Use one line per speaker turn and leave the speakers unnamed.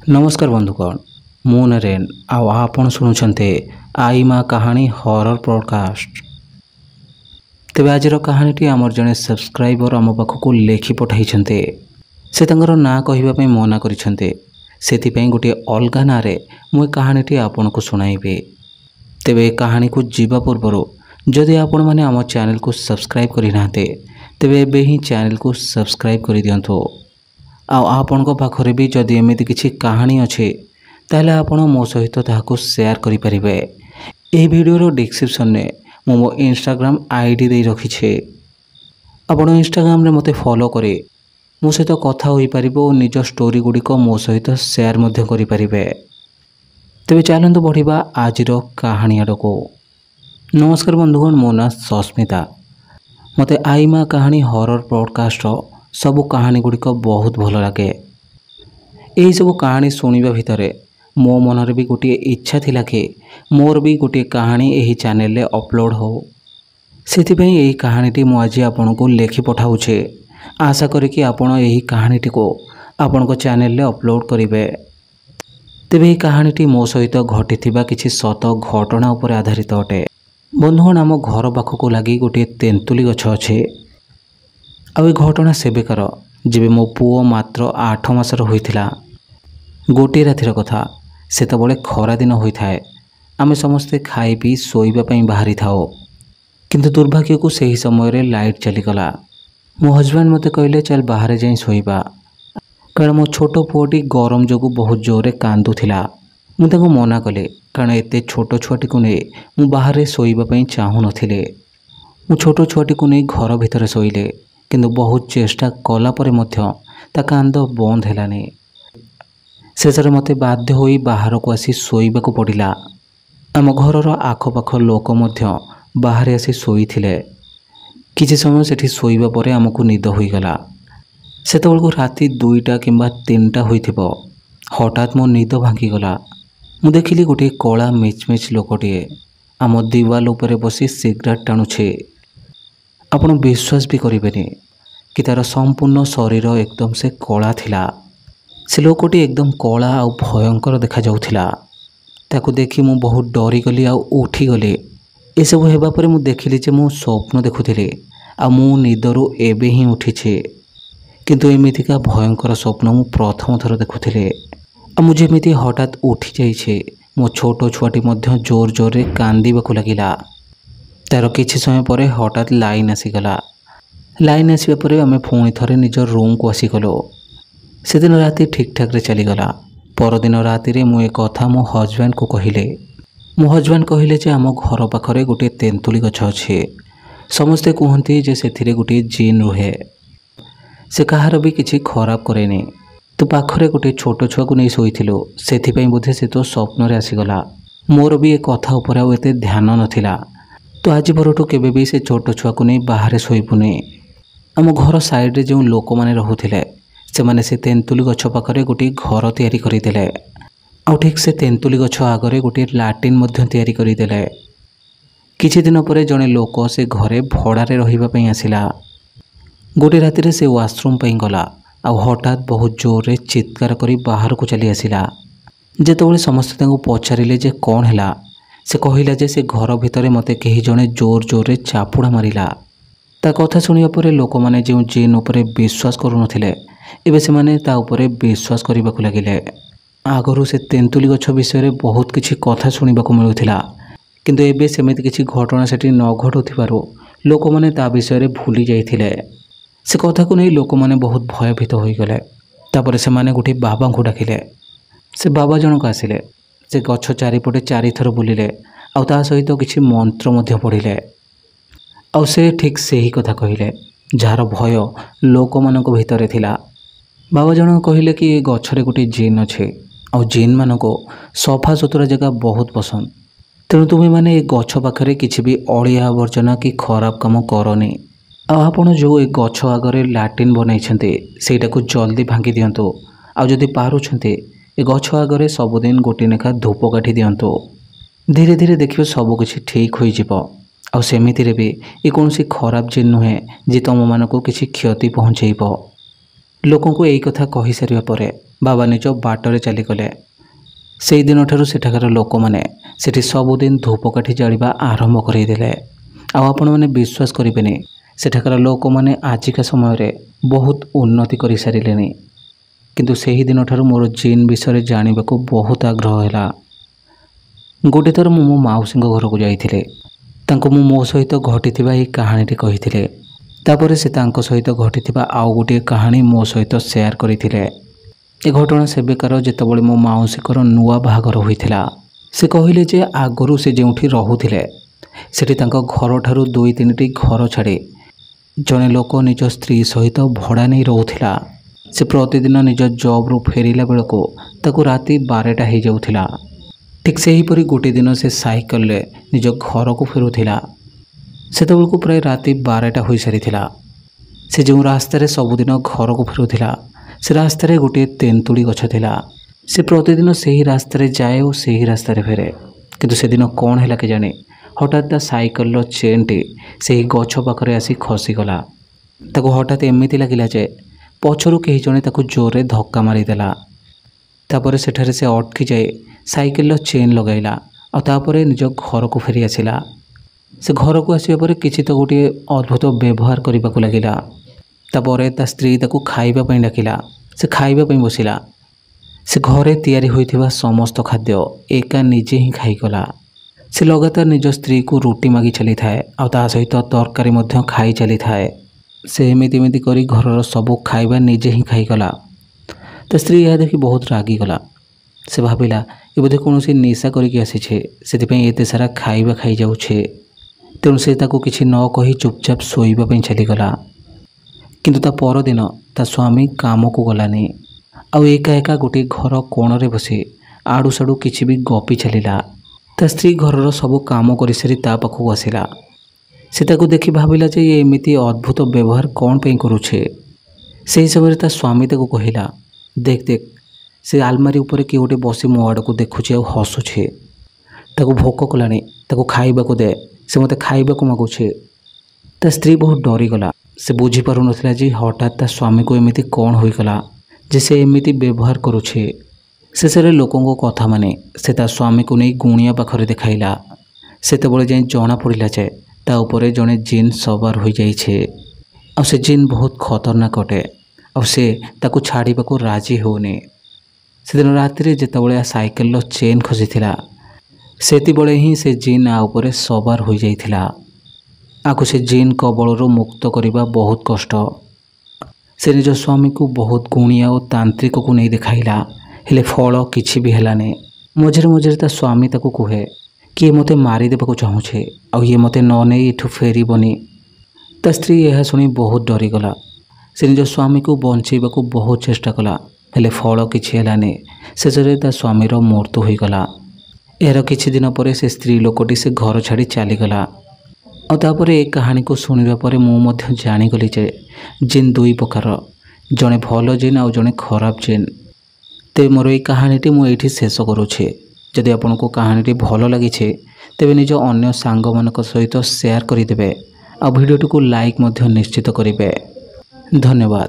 नमस्कार बंधुगण मु नरेन आपण शुणुंटे आई माँ कहानी हॉरर पॉडकास्ट। तेज आज कहानी आमर जड़े सब्सक्राइबर आम पाखक लेखि पठाई से ना कहवाई मना कर गोटे अलग ना मुझे कहानी आपन को शुणाइबी। तेबे कहानी को जीवा पूर्व जदि आपण मैंने आम चैनल को सब्सक्राइब करना तेबे एबे ही चैनल को सब्सक्राइब कर दिंतु। आपण पाखरे भी जदि एमती किसी कहानी अच्छे ताहले आपण मो सहित ताहाको शेयर करि परिबे। एही वीडियो डिस्क्रिप्शन में मो इंस्टाग्राम आईडी दे रखी छे। आपण इंस्टाग्राम रे मते फॉलो करे मो सहित कथा होई परिबो और निज स्टोरी गुडिक मो सहित शेयर मध्य करि परिबे। तेबे चलंतु बढ़िबा आजिरो कहानी आडको। नमस्कार बंधुगण, मो ना सस्मिता। मते आई माँ कहानी हॉरर पॉडकास्ट सबु कहानी गुड़िक बहुत भल लगे। यही सब कहानी शुणा भितर मो मनरे भी गोटे इच्छा थिला कि मोर भी गोटे कहानी यही चैनल रे अपलोड हो। सेथिपई यही कहानीटी मु आज आपन को लेखि पठाउछे। आशा करी कि आपण यही कहानीटी को आपण को चैनल रे अपलोड करिवे। तेबे यही कहानीटी मो सहित घटिथिबा किछि सत घटना उपर आधारित अटे। बंधुगण, आम घर पाखक लगी गोटे तेंतुली गछ अच्छे। आउ घटना सेबेकार जेबे मो पुओ मात्र 8 मासर होइथिला। गोटे रातिर कथा, सेतबळे खरा दिन होइथाए। आमे समस्ते खाई पी सोइबा पई बाहरी थाओ, किंतु दुर्भाग्य को सही समय रे लाइट चलीगला। मो हजबैंड मते कहले चल बाहर जाई सोइबा, कारण मो छोटो पुओटी गरम जोगु बहुत जोरे कांदुथिला। मु ताको मना कले कारण एते छोटो छुआटी को नै मु बाहर सोइबा पई चाहू नथिले। मु छोटो छुआटी को नै घर भितर सोइले, किंतु बहुत चेष्टा कला परे मध्य ता कांद बंद हेलानी। शेषरे मते बाध्य होई बाहर को आसी सोइबा को पड़िला। आम घरर आखपाख लोक मध्य बाहर आसी सोईथिले। किछि समय सेठी सोइबा परे आमको निद होईगला। सेतबेलको राति 2टा किंबा 3टा होइथिबो। हठात मो निद भांगीगला। मु देखिली गोटे कला मिचमिच लोकटिए आम दीवाल उपरे बसी सिगरेट टाणुछे। आपण विश्वास भी करेंगे कि तार संपूर्ण शरीर एकदम से कला थिला। से लोकटी एकदम कला आ भयंकर देखा जाउथिला। ताको देखि मु बहुत डरी गली आ उठी गली। ए सब हेबा परे मु देखिली जे मु स्वप्न देखुथिले आ मु निदरु एबे ही उठिछे। किंतु एमितिका भयंकर स्वप्न मु प्रथम थर देखुथिले। आ मु जेमिति हठात उठी जाइछे, मो छोटो छुआटी मध्य जोर जोर रे कांदीबाकु लागिला। तार किछि समय परे हठात लाइन आसीगला। लाइन आसवा परे आमे पुणी थरे निज रूम को आसीगलो। से दिन राति ठीक ठाक रे चलीगला। परदिन राति रे मु ए कथा मो हजबैंड को कहिले। मो हजबैंड कहिले जे आम घर पाखरे गोटे तेंतुली गछ अछि। समस्ते कहते जे सेथिरे गोटे जीन रुहे। से कहार भी किछि खराब करेनी। तो पाखरे गोटे छोटो छुआ को नहीं सोईथिलु, सेथिपई बोधे से तो स्वप्न रे आसीगला। मोर भी ए कथा उपर आ एते ध्यान नथिला। तो आज परठू केबे भी से छोटो छुआ को नहीं बाहर सोईबुनी। आम घर साइड रे जो लोक माने रहुथिले से माने से तेंतुली गछ पाखरे गोटे घर तैयारी करिदेले। आउ ठीक से तेंतुली गछ आगरे गोटे लाट्रिन मध्य तैयारी करिदेले। किछि दिन परे जणे लोक से घरे भड़ारे रहिबा पई आसिला। गोटे राति रे से वाशरूम पई गला आउ हठात बहुत जोर रे चित्कार करी बाहर को चली आसिला। जेतबेले समस्त तांको पचारिले जे कोन हैला, से कहिला जे से घर भितरे मते केही जणे जोर जोर रे चापुड़ा मारिला। ता कथा सुनिया परे लोक माने जे जीन उपरे विश्वास करू नथिले एबे से माने ता उपरे विश्वास करिबाकु लागिले। आगरु से तेंतुली गछ विषय रे बहुत किछि कथा सुनिबाकु मिलुथिला, किंतु एबे सेमिति किछि घटना सेठी न घटुथिबारु लोक माने ता विषय रे भूली जाइथिले। से कथा को नै लोक माने बहुत भयभीत होई गले। तापरे से माने गोटे बाबा को डाकिले। से बाबा जनक आसिले। से गछ चारिपटे 4 थर बुलिले आउ ता सहित किछि मंत्र मध्य पढ़िले। आउ से ठीक से ही कथा कहिले जार भय लोक मानक भितरे थिला। बाबा जनक कहिले कि ए गछरे गोटे जीन अच्छे आउ जीन मानको सफा सुतरा जगह बहुत पसंद। तेणु तुमे माने ए गछ पाखरे किछि भी अलिया आवर्जना कि खराब काम करनी। आ आपण जो ए गछ आगरे लाट्रिन बनाइछन्ते सेटा को जल्दी भांगी दियंतो। आउ जदि पारुछन्ते ए गछ आगरे सबुदिन गोटे नेखा धूप काठी दियंतो। धीरे धीरे देखियो सब किछि ठीक होई जिवो। आउ सेमिति रे भी ए कोनसी खराब जीन नुहे जे तुम मानको किछि क्षति पहुंचेइबो। लोकों को यही कथा कही सारिया परे ବାବା ନିଜ ବାଟରେ ଚାଲିଗଲେ। ସେହି ଦିନଠାରୁ ସେଠାକାର ଲୋକମାନେ ସେଠି ସବୁଦିନ ଧୂପକାଠି ଜାଳିବା ଆରମ୍ଭ କରିଦେଲେ। ଆଉ ଆପଣମାନେ ବିଶ୍ୱାସ କରିବେନି, ସେଠାକାର ଲୋକମାନେ ଆଜିକା ସମୟରେ ବହୁତ ଉନ୍ନତି କରିସାରିଲେଣି। କିନ୍ତୁ ସେହି ଦିନଠାରୁ ମୋର ଜିନ୍ ବିଷୟରେ ଜାଣିବାକୁ ବହୁତ ଆଗ୍ରହ ହେଲା। ଗୋଟିଏ ଥର ମୁଁ ମୋ ମାଉସୀଙ୍କ ଘରକୁ ଯାଇଥିଲି। ତାଙ୍କୁ ମୁଁ ମୋ ସହିତ ଘଟିଥିବା ଏହି କାହାଣୀଟି କହିଥିଲି। ତାପରେ ସେ ତାଙ୍କ ସହିତ ଘଟିଥିବା ଆଉ ଗୋଟିଏ କାହାଣୀ ମୋ ସହିତ ସେୟାର କରିଥିଲେ। ଏ ଘଟଣା ସେବେକାର ଯେତେବେଳେ ମୋ ମାଉସୀଙ୍କର ନୂଆ ବାହାଘର ହୋଇଥିଲା। ସେ କହିଲେ ଯେ ଆଗରୁ ସେ ଯେଉଁଠି ରହୁଥିଲେ ସେଠି ତାଙ୍କ ଘରଠାରୁ 2-3ଟି ଘର ଛାଡ଼ି ଜଣେ ଲୋକ ନିଜ ସ୍ତ୍ରୀ ସହିତ ଭଡ଼ା ନେଇ ରହୁଥିଲା। ସେ ପ୍ରତିଦିନ ନିଜ ଜବ୍ରୁ ଫେରିଲା ବେଳକୁ ତାକୁ ରାତି 12ଟା ହେଇଯାଉଥିଲା। ଠିକ୍ ସେହିପରି ଗୋଟିଏ ଦିନ ସେ ସାଇକେଲରେ ନିଜ ଘରକୁ ଫେରୁଥିଲା। ସେତେବେଳକୁ ପ୍ରାୟ ରାତି 12ଟା ହୋଇସାରିଥିଲା। ସେ ଯେଉଁ ରାସ୍ତାରେ ସବୁଦିନ ଘରକୁ ଫେରୁଥିଲା ସେ ରାସ୍ତାରେ ଗୋଟିଏ ତେନ୍ତୁଳି ଗଛ ଥିଲା। ସେ ପ୍ରତିଦିନ ସେହି ରାସ୍ତାରେ ଯାଏ ଓ ସେହି ରାସ୍ତାରେ ଫେରେ। କିନ୍ତୁ ସେଦିନ କ'ଣ ହେଲା କେଜାଣି, ହଠାତ୍ ତା ସାଇକେଲର ଚେନ୍ଟି ସେହି ଗଛ ପାଖରେ ଆସି ଖସିଗଲା। ତାକୁ ହଠାତ୍ ଏମିତି ଲାଗିଲା ଯେ ପଛରୁ କେହି ଜଣେ ତାକୁ ଜୋରରେ ଧକ୍କା ମାରିଦେଲା। ତାପରେ ସେଠାରେ ସେ ଅଟକି ଯାଇ ସାଇକେଲର ଚେନ୍ ଲଗାଇଲା ଆଉ ତାପରେ ନିଜ ଘରକୁ ଫେରି ଆସିଲା। ସେ ଘରକୁ ଆସିବା ପରେ କିଛି ତ ଗୋଟିଏ ଅଦ୍ଭୁତ ବ୍ୟବହାର କରିବାକୁ ଲାଗିଲା। ତାପରେ ତା ସ୍ତ୍ରୀ ତାକୁ ଖାଇବା ପାଇଁ ଡାକିଲା। ସେ ଖାଇବା ପାଇଁ ବସିଲା। ସେ ଘରେ ତିଆରି ହୋଇଥିବା ସମସ୍ତ ଖାଦ୍ୟ ଏକା ନିଜେ ହିଁ ଖାଇଗଲା। ସେ ଲଗାତାର ନିଜ ସ୍ତ୍ରୀକୁ ରୁଟି ମାଗି ଚାଲିଥାଏ ଆଉ ତା ସହିତ ତରକାରୀ ମଧ୍ୟ ଖାଇ ଚାଲିଥାଏ। ସେ ଏମିତି କରି ଘରର ସବୁ ଖାଇବା ନିଜେ ହିଁ ଖାଇଗଲା। ତା ସ୍ତ୍ରୀ ଏହା ଦେଖି ବହୁତ ରାଗିଗଲା। ସେ ଭାବିଲା ଏ ବୋଧେ କୌଣସି ନିଶା କରିକି ଆସିଛି, ସେଥିପାଇଁ ଏତେ ସାରା ଖାଇବା ଖାଇଯାଉଛି। ତେଣୁ ସେ ତାକୁ କିଛି ନ କହି ଚୁପଚାପ ଶୋଇବା ପାଇଁ ଚାଲିଗଲା। କିନ୍ତୁ ତା ପରଦିନ ତା ସ୍ୱାମୀ କାମକୁ ଗଲାନି ଆଉ ଏକା ଏକା ଗୋଟିଏ ଘର କୋଣରେ ବସି ଆଡ଼ୁ ସାଡ଼ୁ କିଛି ବି ଗପି ଚାଲିଲା। ତା ସ୍ତ୍ରୀ ଘରର ସବୁ କାମ କରିସାରି ତା ପାଖକୁ ଆସିଲା। ସେ ତାକୁ ଦେଖି ଭାବିଲା ଯେ ଇଏ ଏମିତି ଅଦ୍ଭୁତ ବ୍ୟବହାର କ'ଣ ପାଇଁ କରୁଛି। ସେହି ସମୟରେ ତା ସ୍ୱାମୀ ତାକୁ କହିଲା, ଦେଖ ସେ ଆଲମାରୀ ଉପରେ କିଏ ଗୋଟେ ବସି ମୋ ଆଡ଼କୁ ଦେଖୁଛି ଆଉ ହସୁଛି। ତାକୁ ଭୋକ କଲାଣି, ତାକୁ ଖାଇବାକୁ ଦେ, ସେ ମୋତେ ଖାଇବାକୁ ମାଗୁଛି। ତା ସ୍ତ୍ରୀ ବହୁତ ଡରିଗଲା। ସେ ବୁଝିପାରୁନଥିଲା ଯେ ହଠାତ୍ ତା ସ୍ୱାମୀକୁ ଏମିତି କ'ଣ ହୋଇଗଲା ଯେ ସେ ଏମିତି ବ୍ୟବହାର କରୁଛି। ଶେଷରେ ଲୋକଙ୍କ କଥା ମାନି ସେ ତା ସ୍ୱାମୀକୁ ନେଇ ଗୁଣିଆ ପାଖରେ ଦେଖାଇଲା। ସେତେବେଳେ ଯାଇ ଜଣାପଡ଼ିଲା ଯେ ତା ଉପରେ ଜଣେ ଜିନ୍ ସବାର ହୋଇଯାଇଛି ଆଉ ସେ ଜିନ୍ ବହୁତ ଖତରନାକ ଅଟେ ଆଉ ସେ ତାକୁ ଛାଡ଼ିବାକୁ ରାଜି ହେଉନି। ସେଦିନ ରାତିରେ ଯେତେବେଳେ ସାଇକେଲର ଚେନ୍ ଖସିଥିଲା ସେତେବେଳେ ହିଁ ସେ ଜିନ୍ ଆ ଉପରେ ସବାର ହୋଇଯାଇଥିଲା। ଆକୁ ସେ ଜିନ୍ କବଳରୁ ମୁକ୍ତ କରିବା ବହୁତ କଷ୍ଟ। ସେ ନିଜ ସ୍ୱାମୀକୁ ବହୁତ ଗୁଣିଆ ଓ ତାନ୍ତ୍ରିକକୁ ନେଇ ଦେଖାଇଲା, ହେଲେ ଫଳ କିଛି ବି ହେଲାନି। ମଝିରେ ମଝିରେ ତା ସ୍ୱାମୀ ତାକୁ କୁହେ କିଏ ମୋତେ ମାରିଦେବାକୁ ଚାହୁଁଛି ଆଉ ଇଏ ମୋତେ ନ ନେଇ ଏଠୁ ଫେରିବନି। ତା ସ୍ତ୍ରୀ ଏହା ଶୁଣି ବହୁତ ଡରିଗଲା। ସେ ନିଜ ସ୍ୱାମୀକୁ ବଞ୍ଚାଇବାକୁ ବହୁତ ଚେଷ୍ଟା କଲା, ହେଲେ ଫଳ କିଛି ହେଲାନି। ଶେଷରେ ତା ସ୍ୱାମୀର ମୃତ୍ୟୁ ହୋଇଗଲା। ଏହାର କିଛି ଦିନ ପରେ ସେ ସ୍ତ୍ରୀ ଲୋକଟି ସେ ଘର ଛାଡ଼ି ଚାଲିଗଲା। ଆଉ ତାପରେ ଏ କାହାଣୀକୁ ଶୁଣିବା ପରେ ମୁଁ ମଧ୍ୟ ଜାଣିଗଲି ଯେ ଜିନ୍ 2 ପ୍ରକାର, ଜଣେ ଭଲ ଜିନ୍ ଆଉ ଜଣେ ଖରାପ ଜିନ୍। ତେବେ ମୋର ଏହି କାହାଣୀଟି ମୁଁ ଏଇଠି ଶେଷ କରୁଛି। ଯଦି ଆପଣଙ୍କୁ କାହାଣୀଟି ଭଲ ଲାଗିଛି ତେବେ ନିଜ ଅନ୍ୟ ସାଙ୍ଗମାନଙ୍କ ସହିତ ସେୟାର କରିଦେବେ ଆଉ ଭିଡ଼ିଓଟିକୁ ଲାଇକ୍ ମଧ୍ୟ ନିଶ୍ଚିତ କରିବେ। ଧନ୍ୟବାଦ।